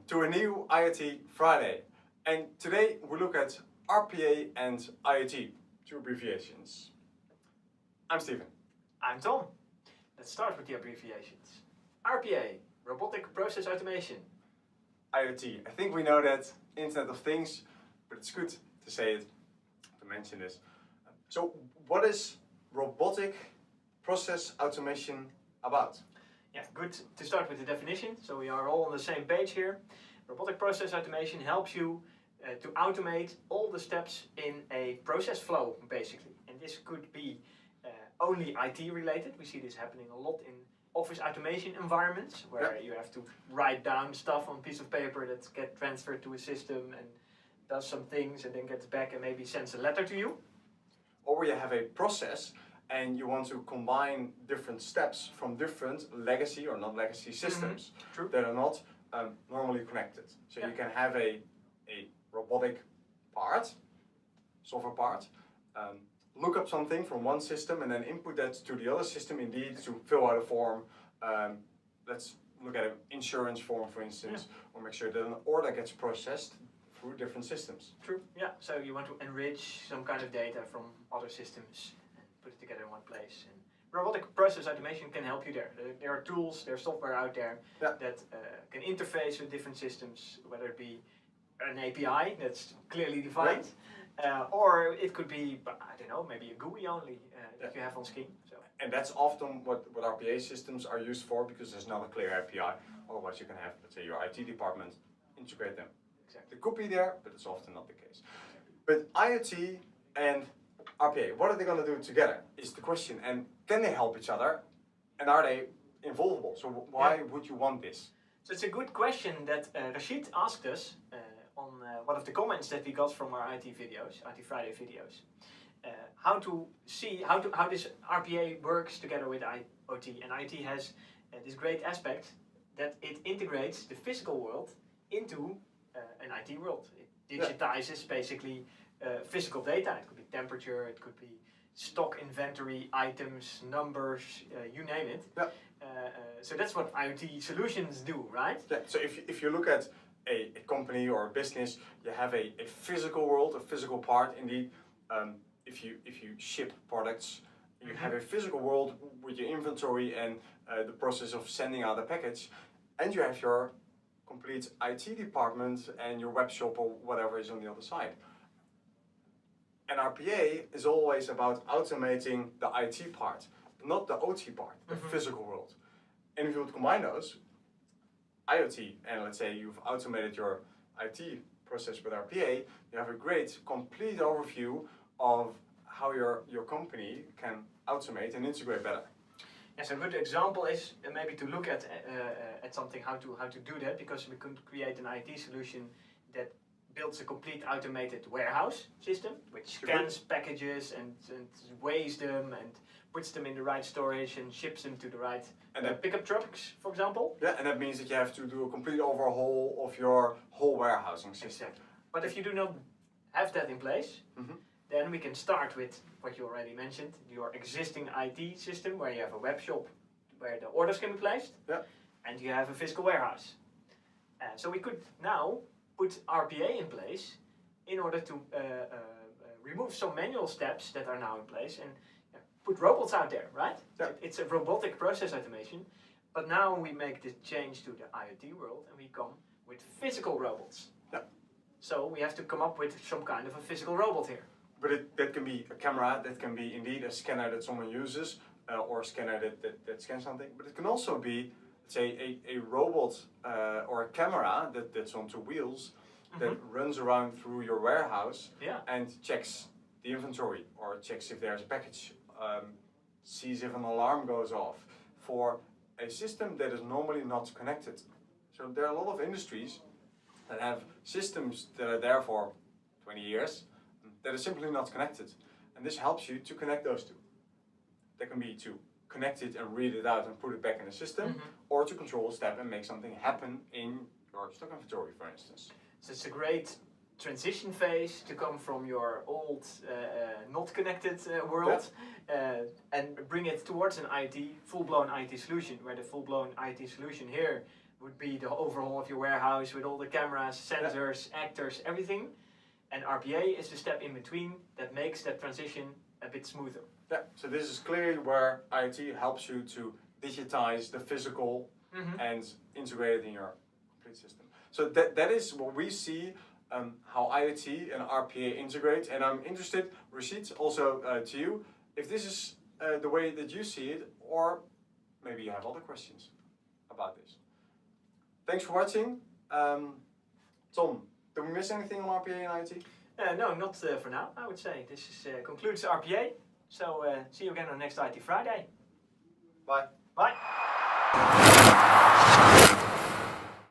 to a new IoT Friday, and today we look at RPA and IoT, two abbreviations. I'm Steven. I'm Tom. Let's start with the abbreviations. RPA, Robotic Process Automation. IoT, I think we know that, Internet of Things, but it's good to say it, to mention this. So what is Robotic Process Automation about? Yeah, good to start with the definition, so we are all on the same page here. Robotic Process Automation helps you to automate all the steps in a process flow, basically. And this could be only IT related. We see this happening a lot in office automation environments, where you have to write down stuff on a piece of paper that gets transferred to a system and does some things and then gets back and maybe sends a letter to you. Or you have a process and you want to combine different steps from different legacy or non-legacy systems that are not normally connected. So you can have a robotic part, software part, look up something from one system and then input that to the other system indeed to fill out a form. Let's look at an insurance form, for instance, or make sure that an order gets processed through different systems. True, yeah. So you want to enrich some kind of data from other systems and put it together in one place. And Robotic Process Automation can help you there. There are tools, there's software out there that can interface with different systems, whether it be an API that's clearly defined, or it could be, I don't know, maybe a GUI only that you have on screen. So. And that's often what RPA systems are used for, because there's not a clear API. Otherwise you can have, let's say, your IT department integrate them. Exactly. It could be there, but it's often not the case. But IoT and RPA, what are they going to do together is the question. And can they help each other? And are they involvable? So why would you want this? So it's a good question that Rashid asked us on one of the comments that we got from our IT videos, IT Friday videos. How to see how this RPA works together with IoT. And IoT has this great aspect that it integrates the physical world into an IT world. It digitizes basically physical data. It could be temperature, it could be stock inventory, items, numbers, you name it. So that's what IoT solutions do, right? Yeah. So if you look at a company or a business, you have a physical world, a physical part indeed. If you ship products, you have a physical world with your inventory and the process of sending out a package, and you have your complete IT department and your web shop or whatever is on the other side. And RPA is always about automating the IT part, not the OT part, the physical world. And if you would combine those, IoT, and let's say you've automated your IT process with RPA, you have a great, complete overview of how your company can automate and integrate better. Yes, a good example is maybe to look at something, how to do that, because we could create an IT solution that builds a complete automated warehouse system, which scans packages and weighs them and puts them in the right storage and ships them to the right pickup trucks, for example. Yeah, and that means that you have to do a complete overhaul of your whole warehousing system. Exactly. But if you do not have that in place, then we can start with what you already mentioned, your existing IT system, where you have a web shop where the orders can be placed, and you have a physical warehouse. So we could now put RPA in place in order to remove some manual steps that are now in place and put robots out there, right? Yeah. It's a robotic process automation, but now we make the change to the IoT world and we come with physical robots. Yeah. So we have to come up with some kind of a physical robot here. But that can be a camera, that can be indeed a scanner that someone uses, or a scanner that scans something. But it can also be, let's say, a robot or a camera that's on two wheels that runs around through your warehouse and checks the inventory, or checks if there's a package, sees if an alarm goes off, for a system that is normally not connected. So there are a lot of industries that have systems that are there for 20 years, that are simply not connected. And this helps you to connect those two. That can be to connect it and read it out and put it back in the system, or to control a step and make something happen in your stock inventory, for instance. So it's a great transition phase to come from your old, not connected world and bring it towards an full-blown IT solution, where the full-blown IT solution here would be the overhaul of your warehouse with all the cameras, sensors, actors, everything. And RPA is the step in between that makes that transition a bit smoother. Yeah, so this is clearly where IoT helps you to digitize the physical and integrate it in your complete system. So that is what we see, how IoT and RPA integrate. And I'm interested, Rashid, also to you, if this is the way that you see it, or maybe you have other questions about this. Thanks for watching. Tom, did we miss anything on RPA and IoT? No, not for now, I would say. This concludes RPA. So see you again on next IT Friday. Bye. Bye.